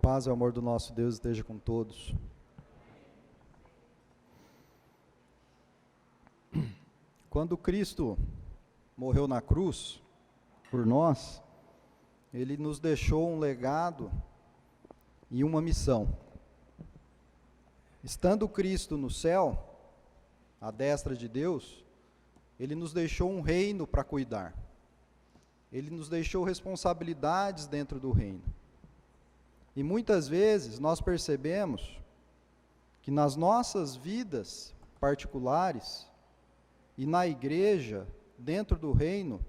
paz e o amor do nosso Deus esteja com todos. Quando Cristo morreu na cruz por nós, Ele nos deixou um legado e uma missão. Estando Cristo no céu, à destra de Deus, Ele nos deixou um reino para cuidar. Ele nos deixou responsabilidades dentro do reino. E muitas vezes nós percebemos que nas nossas vidas particulares e na igreja, dentro do reino,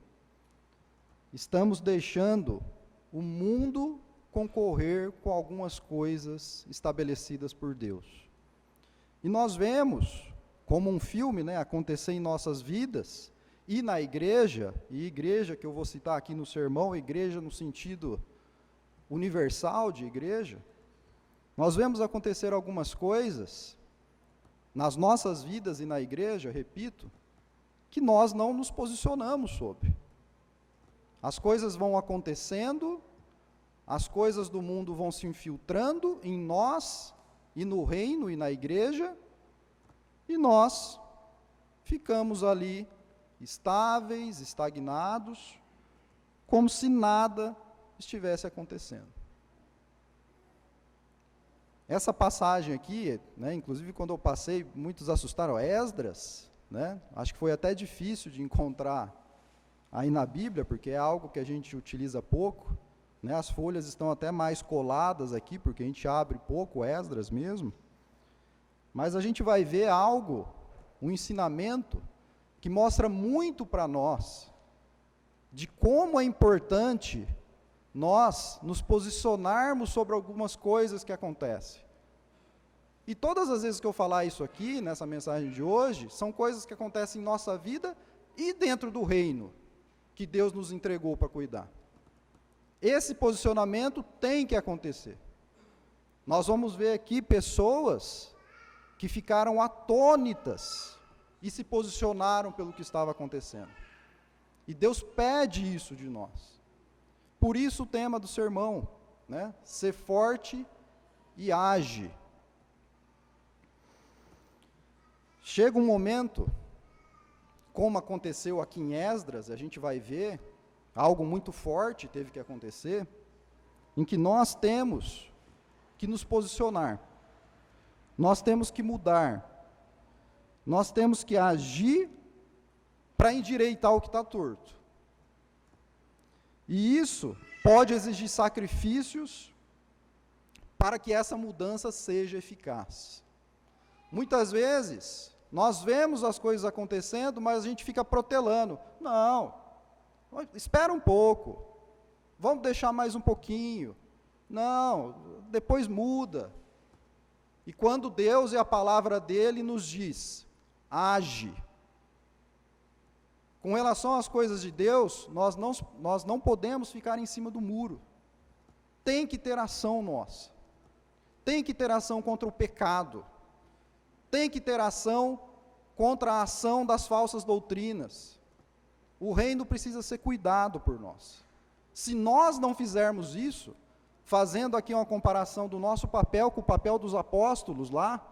estamos deixando o mundo concorrer com algumas coisas estabelecidas por Deus. E nós vemos, como um filme, acontecer em nossas vidas e na igreja, e igreja que eu vou citar aqui no sermão, igreja no sentido universal de igreja, nós vemos acontecer algumas coisas nas nossas vidas e na igreja, repito, que nós não nos posicionamos sobre. As coisas vão acontecendo, as coisas do mundo vão se infiltrando em nós e no reino e na igreja, e nós ficamos ali estáveis, estagnados, como se nada estivesse acontecendo. Essa passagem aqui, inclusive quando eu passei, muitos assustaram, Esdras, acho que foi até difícil de encontrar aí na Bíblia, porque é algo que a gente utiliza pouco, as folhas estão até mais coladas aqui, porque a gente abre pouco Esdras mesmo, mas a gente vai ver algo, um ensinamento, que mostra muito para nós, de como é importante nós nos posicionarmos sobre algumas coisas que acontecem. E todas as vezes que eu falar isso aqui, nessa mensagem de hoje, são coisas que acontecem em nossa vida e dentro do reino, que Deus nos entregou para cuidar. Esse posicionamento tem que acontecer. Nós vamos ver aqui pessoas que ficaram atônitas e se posicionaram pelo que estava acontecendo. E Deus pede isso de nós. Por isso o tema do sermão, ser forte e age. Chega um momento, como aconteceu aqui em Esdras, a gente vai ver, algo muito forte teve que acontecer, em que nós temos que nos posicionar, nós temos que mudar, nós temos que agir para endireitar o que está torto. E isso pode exigir sacrifícios para que essa mudança seja eficaz. Muitas vezes, nós vemos as coisas acontecendo, mas a gente fica protelando. Não, espera um pouco, vamos deixar mais um pouquinho. Não, depois muda. E quando Deus e a palavra dele nos diz, age. Com relação às coisas de Deus, nós não podemos ficar em cima do muro. Tem que ter ação nossa. Tem que ter ação contra o pecado. Tem que ter ação contra a ação das falsas doutrinas. O reino precisa ser cuidado por nós. Se nós não fizermos isso, fazendo aqui uma comparação do nosso papel com o papel dos apóstolos lá,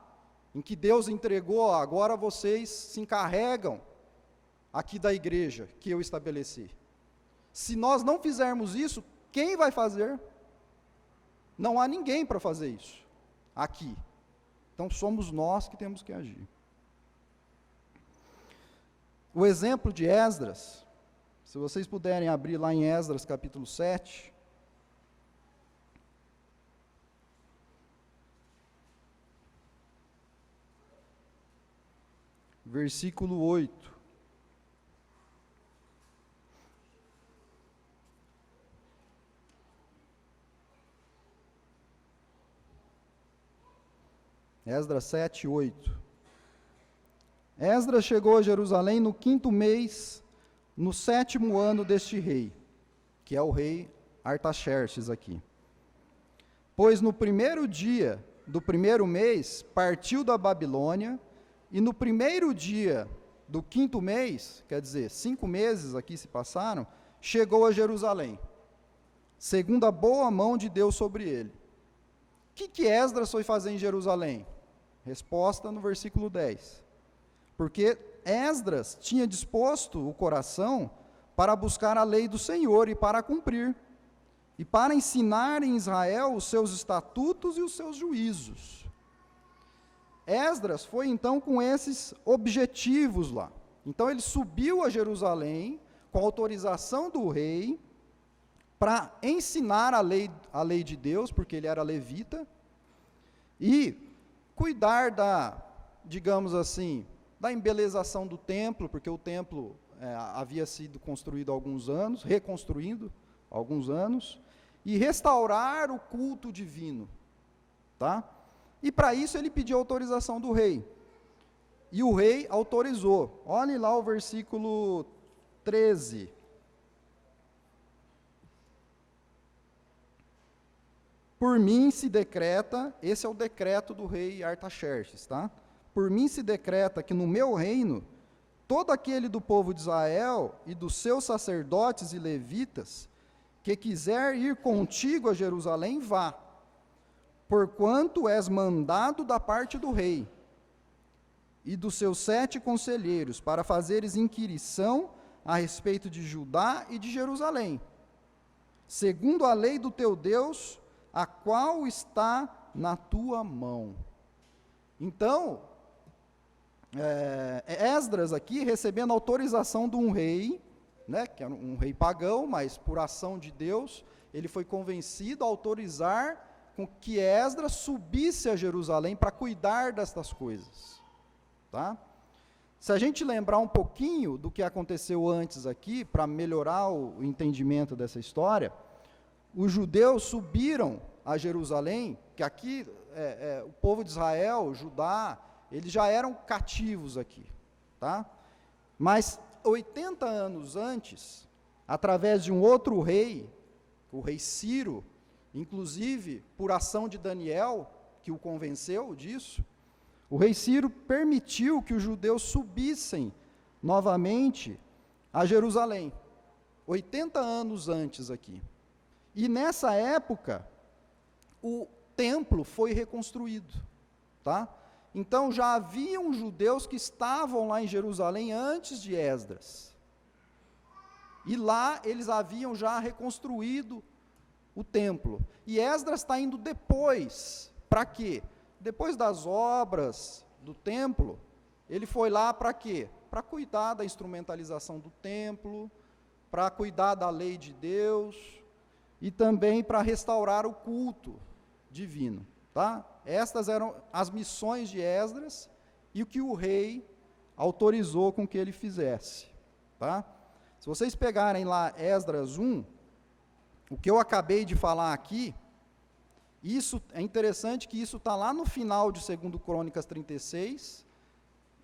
em que Deus entregou, agora vocês se encarregam aqui da igreja que eu estabeleci. Se nós não fizermos isso, quem vai fazer? Não há ninguém para fazer isso aqui. Então somos nós que temos que agir. O exemplo de Esdras, se vocês puderem abrir lá em Esdras capítulo 7, versículo 8. Esdras 7, 8. Esdras chegou a Jerusalém no 5º mês, no 7º ano deste rei, que é o rei Artaxerxes aqui. Pois no 1º dia do 1º mês, partiu da Babilônia, e no 1º dia do 5º mês, quer dizer, 5 meses aqui se passaram, chegou a Jerusalém, segundo a boa mão de Deus sobre ele. que Esdras foi fazer em Jerusalém? Resposta no versículo 10. Porque Esdras tinha disposto o coração para buscar a lei do Senhor e para cumprir, e para ensinar em Israel os seus estatutos e os seus juízos. Esdras foi então com esses objetivos lá. Então ele subiu a Jerusalém com autorização do rei para ensinar a lei de Deus, porque ele era levita, e cuidar digamos assim, da embelezação do templo, porque o templo havia sido construído há alguns anos, reconstruído há alguns anos, e restaurar o culto divino, tá? E para isso ele pediu autorização do rei, e o rei autorizou. Olhem lá o versículo 13. Por mim se decreta, esse é o decreto do rei Artaxerxes, tá? Por mim se decreta que no meu reino, todo aquele do povo de Israel e dos seus sacerdotes e levitas, que quiser ir contigo a Jerusalém, vá, porquanto és mandado da parte do rei e dos seus 7 conselheiros, para fazeres inquirição a respeito de Judá e de Jerusalém, segundo a lei do teu Deus, a qual está na tua mão. Então, Esdras aqui recebendo autorização de um rei, né, que era um rei pagão, mas por ação de Deus, ele foi convencido a autorizar com que Esdras subisse a Jerusalém para cuidar destas coisas. Tá? Se a gente lembrar um pouquinho do que aconteceu antes aqui, para melhorar o entendimento dessa história, os judeus subiram a Jerusalém, que aqui o povo de Israel, Judá, eles já eram cativos aqui, tá? Mas 80 anos antes, através de um outro rei, o rei Ciro, inclusive por ação de Daniel, que o convenceu disso, o rei Ciro permitiu que os judeus subissem novamente a Jerusalém, 80 anos antes aqui. E nessa época, o templo foi reconstruído, tá? Então já haviam judeus que estavam lá em Jerusalém antes de Esdras. E lá eles haviam já reconstruído o templo. E Esdras está indo depois. Para quê? Depois das obras do templo, ele foi lá para quê? Para cuidar da instrumentalização do templo, para cuidar da lei de Deus, e também para restaurar o culto divino, tá? Estas eram as missões de Esdras e o que o rei autorizou com que ele fizesse, tá? Se vocês pegarem lá Esdras 1, o que eu acabei de falar aqui, isso é interessante que isso está lá no final de 2 Crônicas 36,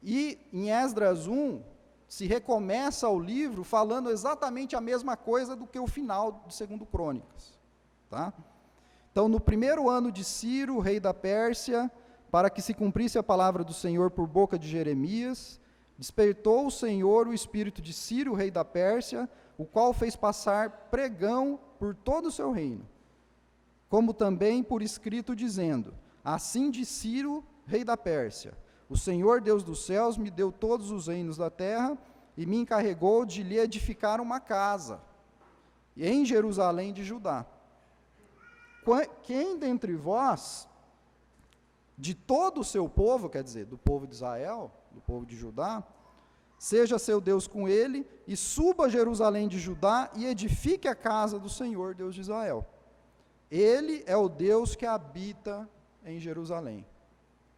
e em Esdras 1 se recomeça o livro falando exatamente a mesma coisa do que o final de 2 Crônicas, tá? Então, no primeiro ano de Ciro, rei da Pérsia, para que se cumprisse a palavra do Senhor por boca de Jeremias, despertou o Senhor o espírito de Ciro, rei da Pérsia, o qual fez passar pregão por todo o seu reino, como também por escrito dizendo, assim diz Ciro, rei da Pérsia, o Senhor Deus dos céus me deu todos os reinos da terra e me encarregou de lhe edificar uma casa em Jerusalém de Judá. Quem dentre vós, de todo o seu povo, quer dizer, do povo de Israel, do povo de Judá, seja seu Deus com ele, e suba a Jerusalém de Judá, e edifique a casa do Senhor, Deus de Israel. Ele é o Deus que habita em Jerusalém.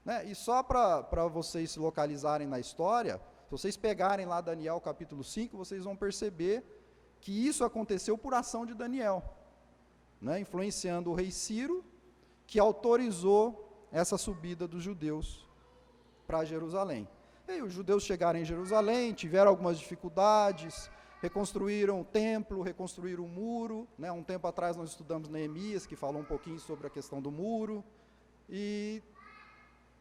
Né? E só para vocês se localizarem na história, se vocês pegarem lá Daniel capítulo 5, vocês vão perceber que isso aconteceu por ação de Daniel, né, influenciando o rei Ciro, que autorizou essa subida dos judeus para Jerusalém. E aí, os judeus chegaram em Jerusalém, tiveram algumas dificuldades, reconstruíram o templo, reconstruíram o muro, né, um tempo atrás nós estudamos Neemias, que falou um pouquinho sobre a questão do muro, e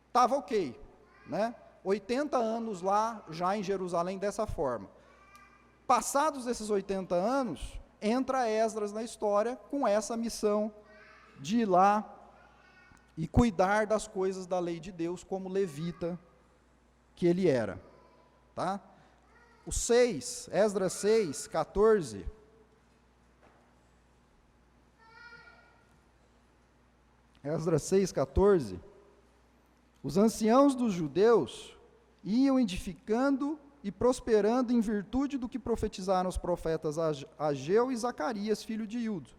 estava ok, né, 80 anos lá, já em Jerusalém, dessa forma. Passados esses 80 anos, entra Esdras na história com essa missão de ir lá e cuidar das coisas da lei de Deus como levita que ele era. Tá? O 6, Esdras 6, 14. Esdras 6, 14. Os anciãos dos judeus iam edificando e prosperando em virtude do que profetizaram os profetas Ageu e Zacarias, filho de Iudo.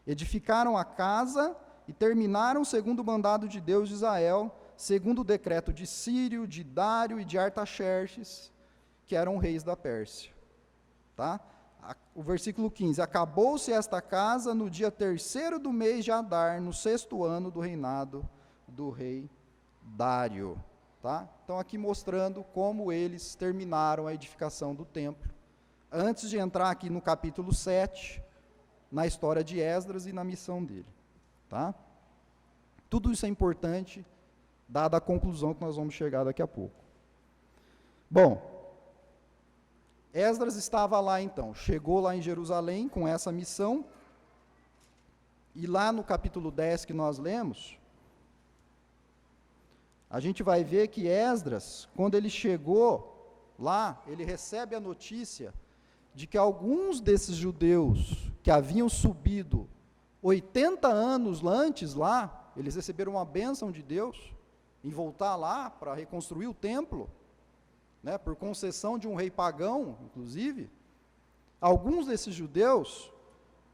Edificaram a casa e terminaram segundo o mandado de Deus de Israel, segundo o decreto de Sírio, de Dário e de Artaxerxes, que eram reis da Pérsia. Tá? O versículo 15, acabou-se esta casa no dia 3º do mês de Adar, no 6º ano do reinado do rei Dário. Tá? Então aqui mostrando como eles terminaram a edificação do templo, antes de entrar aqui no capítulo 7, na história de Esdras e na missão dele. Tá? Tudo isso é importante, dada a conclusão que nós vamos chegar daqui a pouco. Bom, Esdras estava lá então, chegou lá em Jerusalém com essa missão, e lá no capítulo 10 que nós lemos, a gente vai ver que Esdras, quando ele chegou lá, ele recebe a notícia de que alguns desses judeus que haviam subido 80 anos antes lá, eles receberam uma bênção de Deus em voltar lá para reconstruir o templo, né, por concessão de um rei pagão, inclusive. Alguns desses judeus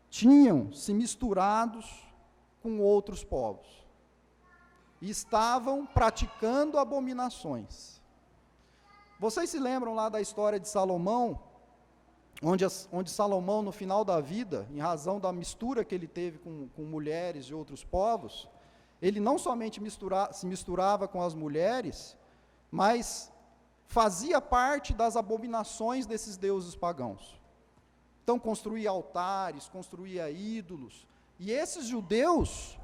tinham se misturados com outros povos e estavam praticando abominações. Vocês se lembram lá da história de Salomão, onde Salomão, no final da vida, em razão da mistura que ele teve com mulheres de outros povos, ele não somente se misturava com as mulheres, mas fazia parte das abominações desses deuses pagãos. Então construía altares, construía ídolos, e esses judeus,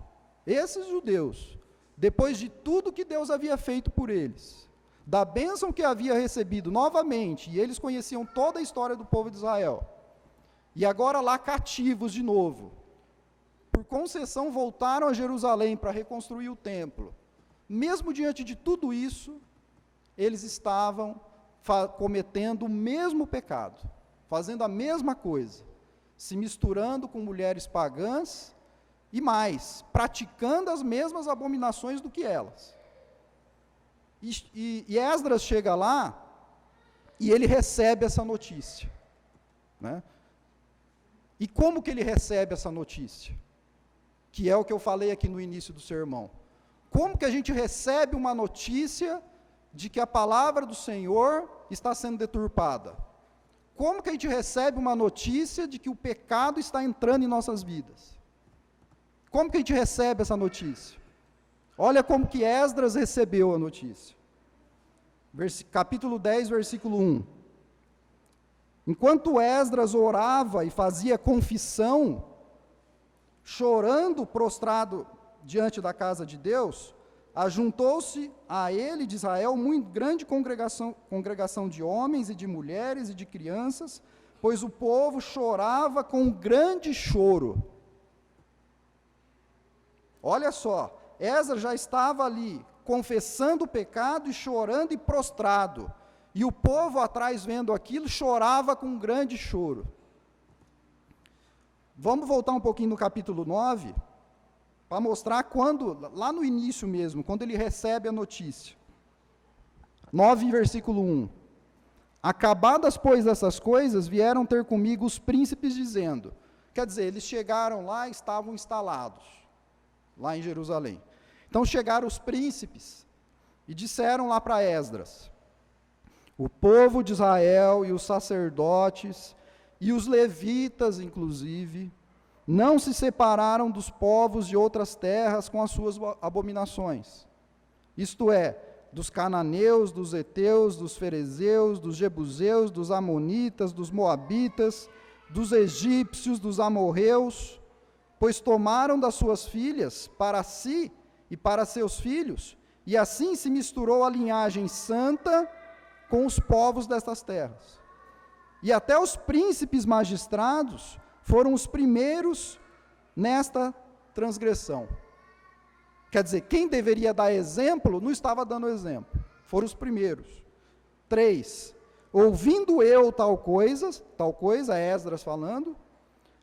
depois de tudo que Deus havia feito por eles, da bênção que havia recebido novamente, e eles conheciam toda a história do povo de Israel, e agora lá cativos de novo, por concessão voltaram a Jerusalém para reconstruir o templo. Mesmo diante de tudo isso, eles estavam cometendo o mesmo pecado, fazendo a mesma coisa, se misturando com mulheres pagãs, e mais, praticando as mesmas abominações do que elas. E Esdras chega lá, e ele recebe essa notícia. Né? E como que ele recebe essa notícia? Que é o que eu falei aqui no início do sermão. Como que a gente recebe uma notícia de que a palavra do Senhor está sendo deturpada? Como que a gente recebe uma notícia de que o pecado está entrando em nossas vidas? Como que a gente recebe essa notícia? Olha como que Esdras recebeu a notícia. Capítulo 10, versículo 1. Enquanto Esdras orava e fazia confissão, chorando, prostrado diante da casa de Deus, ajuntou-se a ele de Israel muito grande congregação de homens e de mulheres e de crianças, pois o povo chorava com grande choro. Olha só, Esdras já estava ali, confessando o pecado e chorando e prostrado, e o povo atrás vendo aquilo, chorava com grande choro. Vamos voltar um pouquinho no capítulo 9, para mostrar quando, lá no início mesmo, quando ele recebe a notícia. 9, versículo 1. Acabadas, pois, essas coisas, vieram ter comigo os príncipes, dizendo, quer dizer, eles chegaram lá e estavam instalados, lá em Jerusalém. Então chegaram os príncipes, e disseram lá para Esdras, o povo de Israel e os sacerdotes, e os levitas, inclusive, não se separaram dos povos de outras terras com as suas abominações. Isto é, dos cananeus, dos heteus, dos ferezeus, dos jebuseus, dos amonitas, dos moabitas, dos egípcios, dos amorreus, pois tomaram das suas filhas para si e para seus filhos, e assim se misturou a linhagem santa com os povos destas terras. E até os príncipes magistrados foram os primeiros nesta transgressão. Quer dizer, quem deveria dar exemplo, não estava dando exemplo. Foram os primeiros. 3, ouvindo eu tal coisa, Esdras falando,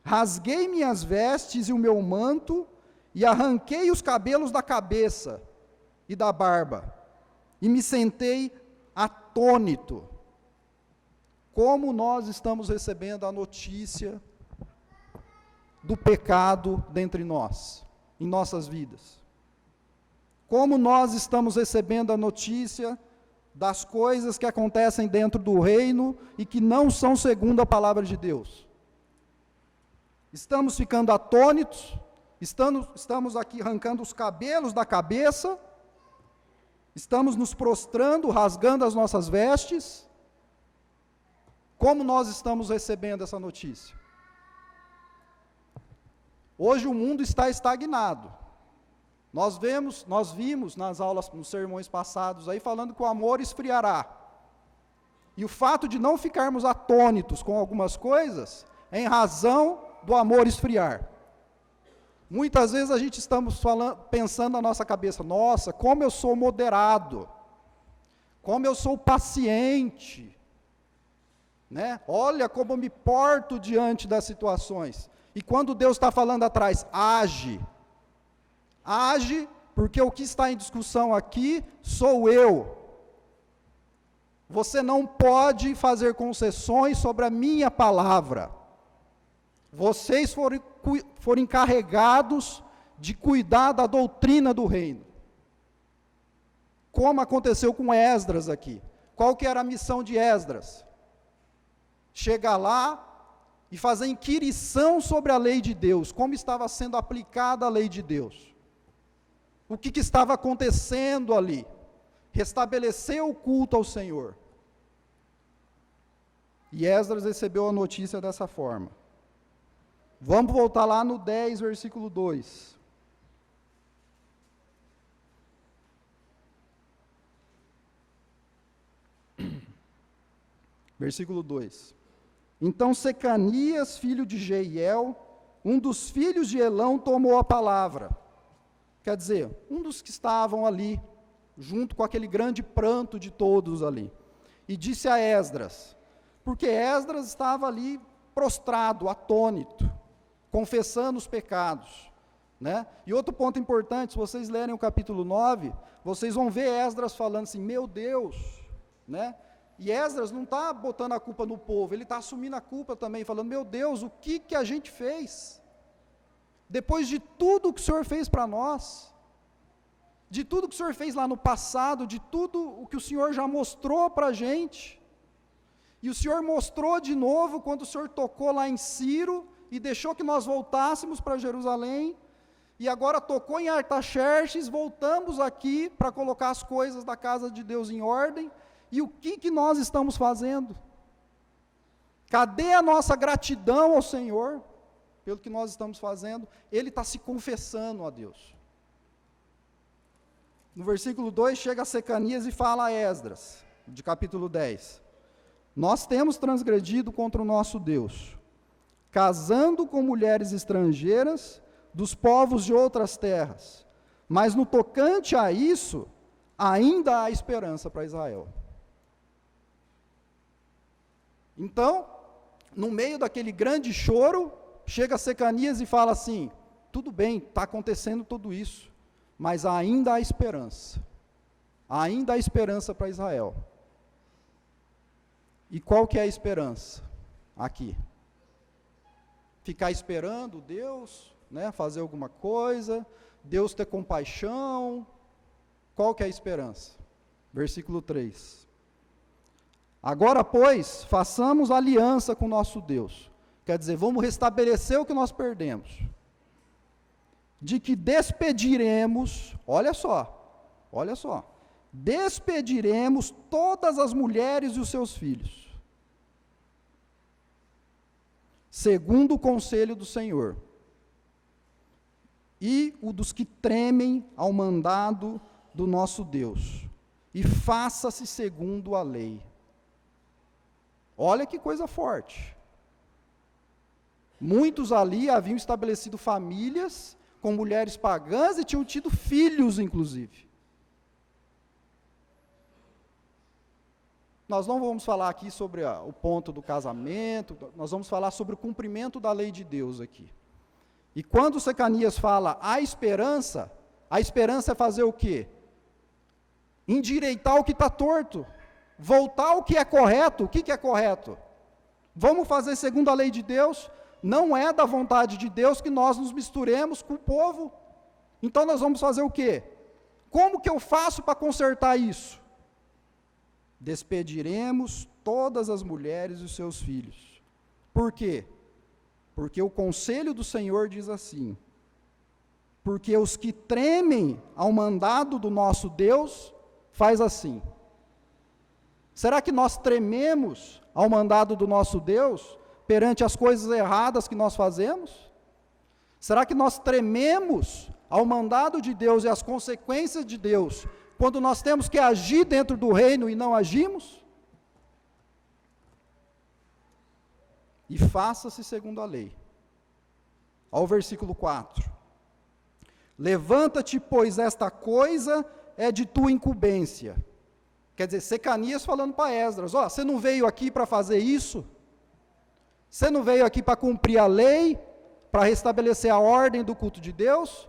rasguei minhas vestes e o meu manto, e arranquei os cabelos da cabeça e da barba, e me sentei atônito. Como nós estamos recebendo a notícia do pecado dentre nós, em nossas vidas? Como nós estamos recebendo a notícia das coisas que acontecem dentro do reino e que não são segundo a palavra de Deus? Estamos ficando atônitos, estamos aqui arrancando os cabelos da cabeça, estamos nos prostrando, rasgando as nossas vestes. Como nós estamos recebendo essa notícia? Hoje o mundo está estagnado. Nós vimos nas aulas, nos sermões passados aí, falando que o amor esfriará. E o fato de não ficarmos atônitos com algumas coisas, é em razão do amor esfriar. Muitas vezes a gente estamos pensando na nossa cabeça, nossa, como eu sou moderado, como eu sou paciente, né? Olha como eu me porto diante das situações. E quando Deus está falando atrás, age, porque o que está em discussão aqui sou eu. Você não pode fazer concessões sobre a minha palavra. Vocês foram encarregados de cuidar da doutrina do reino. Como aconteceu com Esdras aqui. Qual que era a missão de Esdras? Chegar lá e fazer inquirição sobre a lei de Deus, como estava sendo aplicada a lei de Deus. O que estava acontecendo ali? Restabelecer o culto ao Senhor. E Esdras recebeu a notícia dessa forma. Vamos voltar lá no 10, versículo 2. Versículo 2. Então Secanias, filho de Jeiel, um dos filhos de Elão, tomou a palavra. Quer dizer, um dos que estavam ali, junto com aquele grande pranto de todos ali. E disse a Esdras, porque Esdras estava ali prostrado, atônito, confessando os pecados, né? E outro ponto importante, se vocês lerem o capítulo 9, vocês vão ver Esdras falando assim, meu Deus, né? E Esdras não está botando a culpa no povo, ele está assumindo a culpa também, falando, meu Deus, o que a gente fez? Depois de tudo que o Senhor fez para nós, de tudo que o Senhor fez lá no passado, de tudo o que o Senhor já mostrou para a gente, e o Senhor mostrou de novo quando o Senhor tocou lá em Ciro, e deixou que nós voltássemos para Jerusalém, e agora tocou em Artaxerxes, voltamos aqui para colocar as coisas da casa de Deus em ordem, e o que nós estamos fazendo? Cadê a nossa gratidão ao Senhor, pelo que nós estamos fazendo? Ele está se confessando a Deus. No versículo 2, chega a Secanias e fala a Esdras, de capítulo 10, nós temos transgredido contra o nosso Deus, casando com mulheres estrangeiras dos povos de outras terras, mas no tocante a isso, ainda há esperança para Israel. Então, no meio daquele grande choro, chega Secanias e fala assim, tudo bem, está acontecendo tudo isso, mas ainda há esperança para Israel. E qual que é a esperança aqui? Ficar esperando Deus, né, fazer alguma coisa, Deus ter compaixão. Qual que é a esperança? Versículo 3. Agora, pois, façamos aliança com nosso Deus. Quer dizer, vamos restabelecer o que nós perdemos. De que despediremos, olha só, despediremos todas as mulheres e os seus filhos, segundo o conselho do Senhor, e o dos que tremem ao mandado do nosso Deus, e faça-se segundo a lei. Olha que coisa forte. Muitos ali haviam estabelecido famílias, com mulheres pagãs e tinham tido filhos, inclusive. Nós não vamos falar aqui sobre o ponto do casamento, nós vamos falar sobre o cumprimento da lei de Deus aqui. E quando Secanias fala a esperança é fazer o quê? Endireitar o que está torto, voltar ao que é correto. O que é correto? Vamos fazer segundo a lei de Deus. Não é da vontade de Deus que nós nos misturemos com o povo. Então nós vamos fazer o quê? Como que eu faço para consertar isso? Despediremos todas as mulheres e os seus filhos. Por quê? Porque o conselho do Senhor diz assim: porque os que tremem ao mandado do nosso Deus, faz assim. Será que nós trememos ao mandado do nosso Deus perante as coisas erradas que nós fazemos? Será que nós trememos ao mandado de Deus e às consequências de Deus quando nós temos que agir dentro do reino e não agimos? E faça-se segundo a lei. Ao versículo 4. Levanta-te, pois esta coisa é de tua incumbência. Quer dizer, Secanias falando para Esdras, você não veio aqui para fazer isso? Você não veio aqui para cumprir a lei, para restabelecer a ordem do culto de Deus?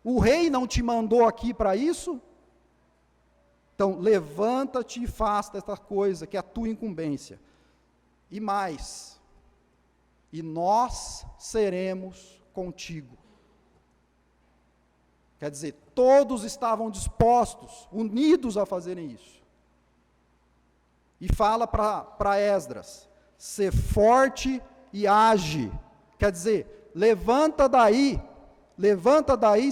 O rei não te mandou aqui para isso? Então, levanta-te e faça esta coisa, que é a tua incumbência. E mais, e nós seremos contigo. Quer dizer, todos estavam dispostos, unidos a fazerem isso. E fala para Esdras, ser forte e age. Quer dizer, levanta daí,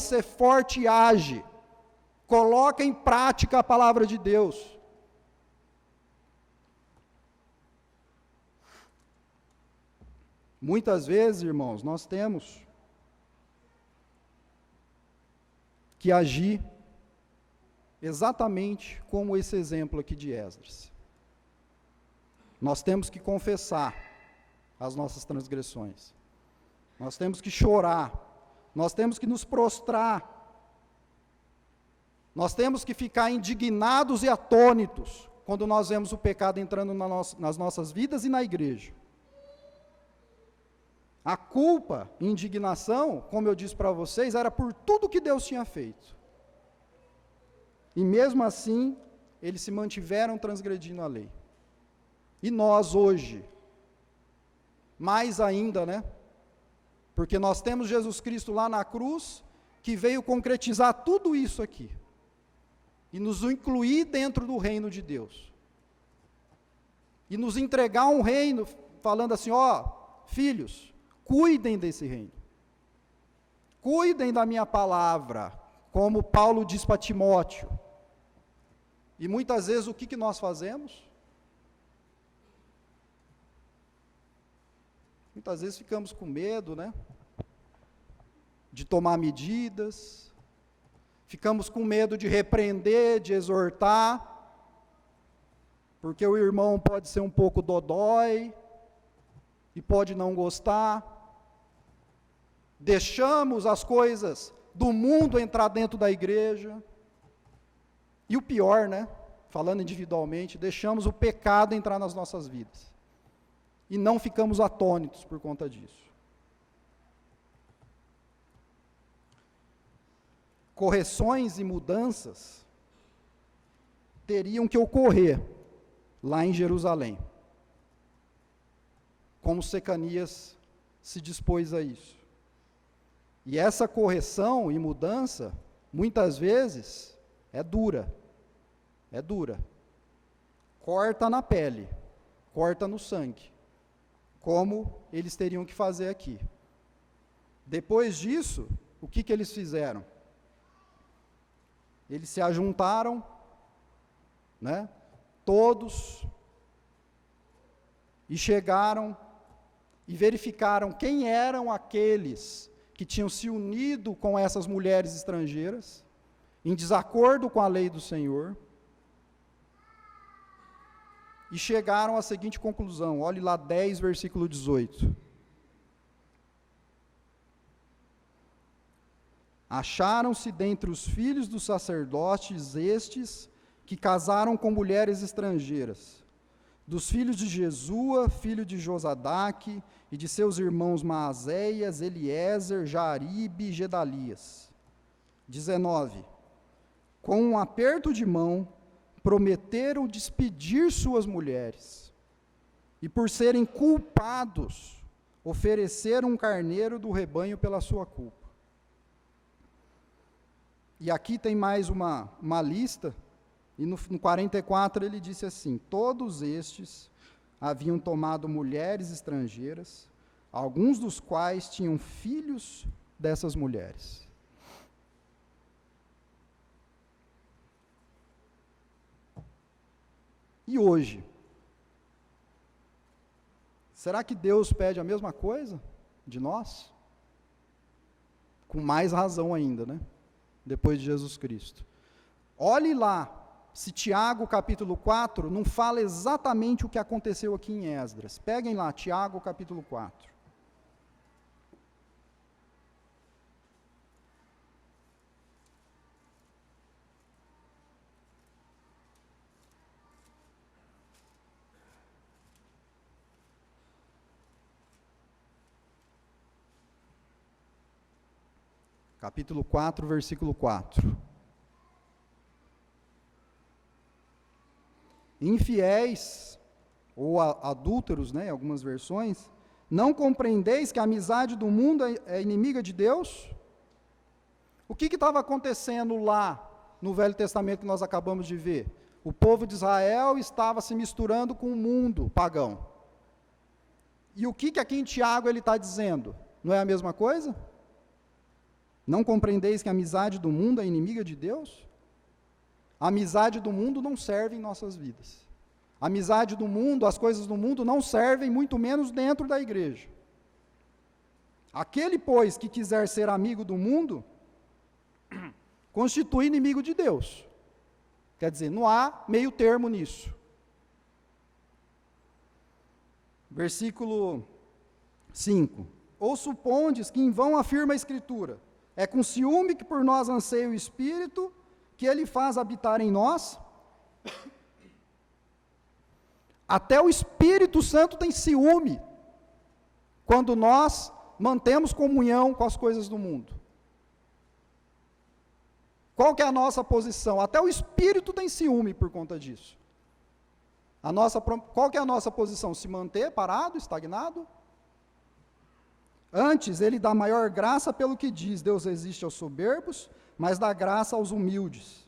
ser forte e age. Coloca em prática a palavra de Deus. Muitas vezes, irmãos, nós temos que agir exatamente como esse exemplo aqui de Esdras. Nós temos que confessar as nossas transgressões. Nós temos que chorar. Nós temos que nos prostrar. Nós temos que ficar indignados e atônitos quando nós vemos o pecado entrando nas nossas vidas e na igreja. A culpa e indignação, como eu disse para vocês, era por tudo que Deus tinha feito. E mesmo assim, eles se mantiveram transgredindo a lei. E nós hoje, mais ainda, né? Porque nós temos Jesus Cristo lá na cruz, que veio concretizar tudo isso aqui. E nos incluir dentro do reino de Deus. E nos entregar um reino, falando assim, filhos, cuidem desse reino. Cuidem da minha palavra, como Paulo diz para Timóteo. E muitas vezes o que nós fazemos? Muitas vezes ficamos com medo, né? De tomar medidas, ficamos com medo de repreender, de exortar, porque o irmão pode ser um pouco dodói, e pode não gostar. Deixamos as coisas do mundo entrar dentro da igreja, e o pior, né? Falando individualmente, deixamos o pecado entrar nas nossas vidas. E não ficamos atônitos por conta disso. Correções e mudanças teriam que ocorrer lá em Jerusalém. Como Secanias se dispôs a isso. E essa correção e mudança, muitas vezes, é dura. É dura. Corta na pele, corta no sangue. Como eles teriam que fazer aqui. Depois disso, o que eles fizeram? Eles se ajuntaram, né, todos, e chegaram e verificaram quem eram aqueles que tinham se unido com essas mulheres estrangeiras, em desacordo com a lei do Senhor, e chegaram à seguinte conclusão, olhe lá 10, versículo 18. Acharam-se dentre os filhos dos sacerdotes estes que casaram com mulheres estrangeiras, dos filhos de Jesua, filho de Josadaque, e de seus irmãos Maazéias, Eliezer, Jaribe e Gedalias. 19. Com um aperto de mão, prometeram despedir suas mulheres, e por serem culpados, ofereceram um carneiro do rebanho pela sua culpa. E aqui tem mais uma lista, e no 44 ele disse assim: todos estes haviam tomado mulheres estrangeiras, alguns dos quais tinham filhos dessas mulheres. E hoje? Será que Deus pede a mesma coisa de nós? Com mais razão ainda, né? Depois de Jesus Cristo. Olhe lá, se Tiago capítulo 4 não fala exatamente o que aconteceu aqui em Esdras. Peguem lá, Tiago capítulo 4. Capítulo 4, versículo 4. Infiéis, ou adúlteros, né, em algumas versões, não compreendeis que a amizade do mundo é inimiga de Deus? O que estava acontecendo lá no Velho Testamento que nós acabamos de ver? O povo de Israel estava se misturando com o mundo pagão. E o que aqui em Tiago ele está dizendo? Não é a mesma coisa? Não compreendeis que a amizade do mundo é inimiga de Deus? A amizade do mundo não serve em nossas vidas. A amizade do mundo, as coisas do mundo não servem, muito menos dentro da igreja. Aquele, pois, que quiser ser amigo do mundo, constitui inimigo de Deus. Quer dizer, não há meio termo nisso. Versículo 5. Ou supondes que em vão afirma a Escritura: é com ciúme que por nós anseia o Espírito, que ele faz habitar em nós? Até o Espírito Santo tem ciúme quando nós mantemos comunhão com as coisas do mundo. Qual que é a nossa posição? Até o Espírito tem ciúme por conta disso. Qual que é a nossa posição? Se manter parado, estagnado? Antes, ele dá maior graça pelo que diz: Deus resiste aos soberbos, mas dá graça aos humildes.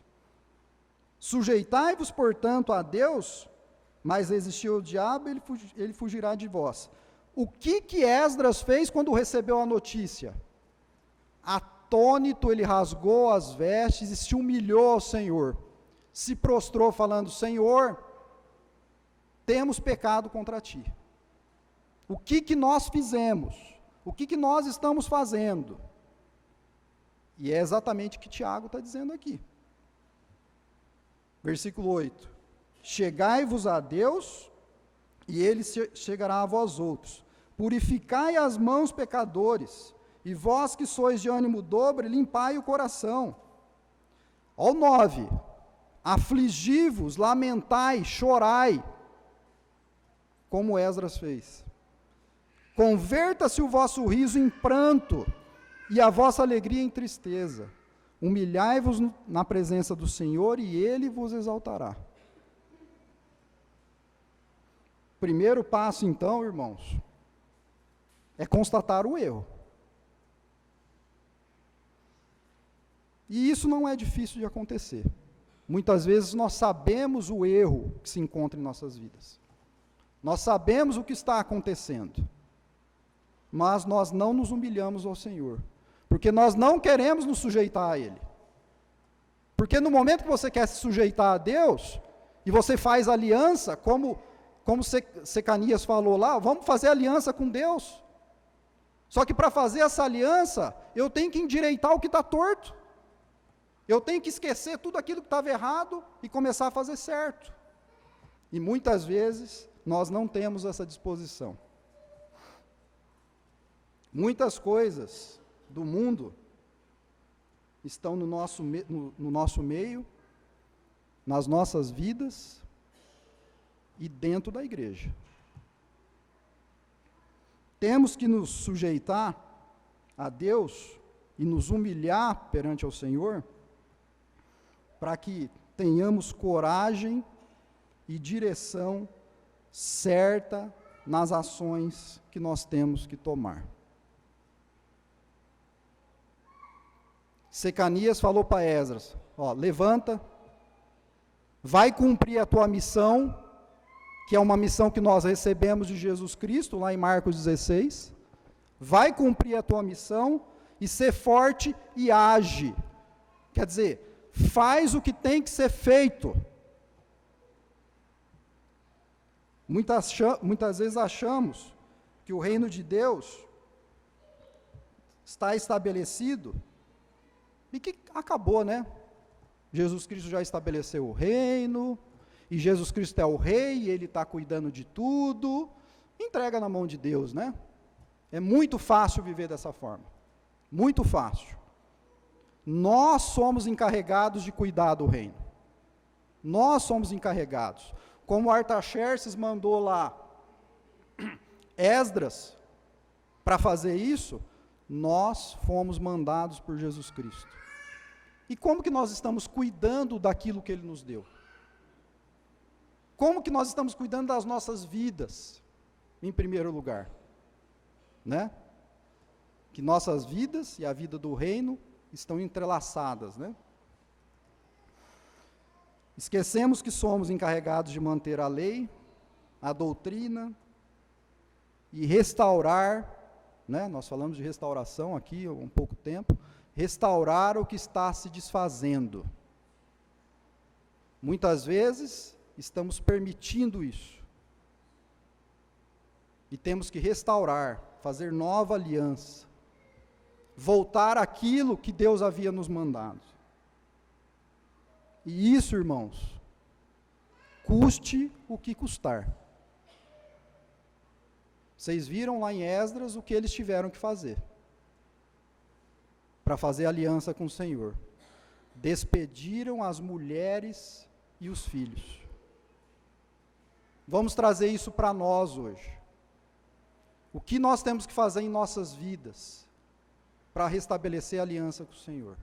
Sujeitai-vos, portanto, a Deus, mas resistir ao diabo, ele fugirá de vós. O que Esdras fez quando recebeu a notícia? Atônito, ele rasgou as vestes e se humilhou ao Senhor. Se prostrou falando: Senhor, temos pecado contra ti. O que nós fizemos? O que nós estamos fazendo? E é exatamente o que Tiago está dizendo aqui. Versículo 8. Chegai-vos a Deus, e ele chegará a vós outros. Purificai as mãos, pecadores, e vós que sois de ânimo dobre, limpai o coração. Ao 9. Afligi-vos, lamentai, chorai, como Esdras fez. Converta-se o vosso riso em pranto, e a vossa alegria em tristeza. Humilhai-vos na presença do Senhor, e Ele vos exaltará. Primeiro passo, então, irmãos, é constatar o erro. E isso não é difícil de acontecer. Muitas vezes nós sabemos o erro que se encontra em nossas vidas. Nós sabemos o que está acontecendo. Mas nós não nos humilhamos ao Senhor. Porque nós não queremos nos sujeitar a Ele. Porque no momento que você quer se sujeitar a Deus, e você faz aliança, como Secanias falou lá, vamos fazer aliança com Deus. Só que para fazer essa aliança, eu tenho que endireitar o que está torto. Eu tenho que esquecer tudo aquilo que estava errado e começar a fazer certo. E muitas vezes, nós não temos essa disposição. Muitas coisas do mundo estão no nosso meio, nas nossas vidas e dentro da igreja. Temos que nos sujeitar a Deus e nos humilhar perante ao Senhor, para que tenhamos coragem e direção certa nas ações que nós temos que tomar. Secanias falou para Esdras, levanta, vai cumprir a tua missão, que é uma missão que nós recebemos de Jesus Cristo, lá em Marcos 16, vai cumprir a tua missão e ser forte e age. Quer dizer, faz o que tem que ser feito. Muitas vezes achamos que o reino de Deus está estabelecido e que acabou, né? Jesus Cristo já estabeleceu o reino, e Jesus Cristo é o rei, e Ele está cuidando de tudo, entrega na mão de Deus, né? É muito fácil viver dessa forma, muito fácil. Nós somos encarregados de cuidar do reino, nós somos encarregados, como Artaxerxes mandou lá Esdras para fazer isso, nós fomos mandados por Jesus Cristo. E como que nós estamos cuidando daquilo que Ele nos deu? Como que nós estamos cuidando das nossas vidas, em primeiro lugar? Né? Que nossas vidas e a vida do reino estão entrelaçadas, né? Esquecemos que somos encarregados de manter a lei, a doutrina e restaurar, né? Nós falamos de restauração aqui há um pouco tempo, restaurar o que está se desfazendo. Muitas vezes estamos permitindo isso. E temos que restaurar, fazer nova aliança, voltar àquilo que Deus havia nos mandado. E isso, irmãos, custe o que custar. Vocês viram lá em Esdras o que eles tiveram que fazer para fazer aliança com o Senhor. Despediram as mulheres e os filhos. Vamos trazer isso para nós hoje. O que nós temos que fazer em nossas vidas para restabelecer a aliança com o Senhor?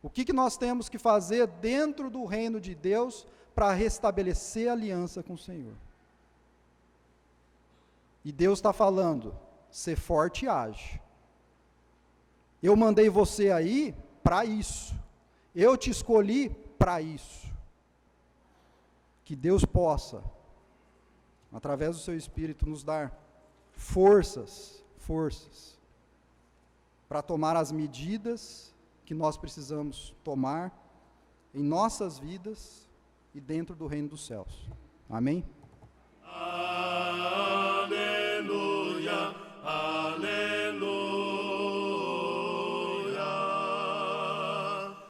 O que nós temos que fazer dentro do reino de Deus para restabelecer a aliança com o Senhor? E Deus está falando, ser forte e age. Eu mandei você aí para isso. Eu te escolhi para isso. Que Deus possa, através do seu Espírito, nos dar forças, para tomar as medidas que nós precisamos tomar em nossas vidas e dentro do reino dos céus. Amém?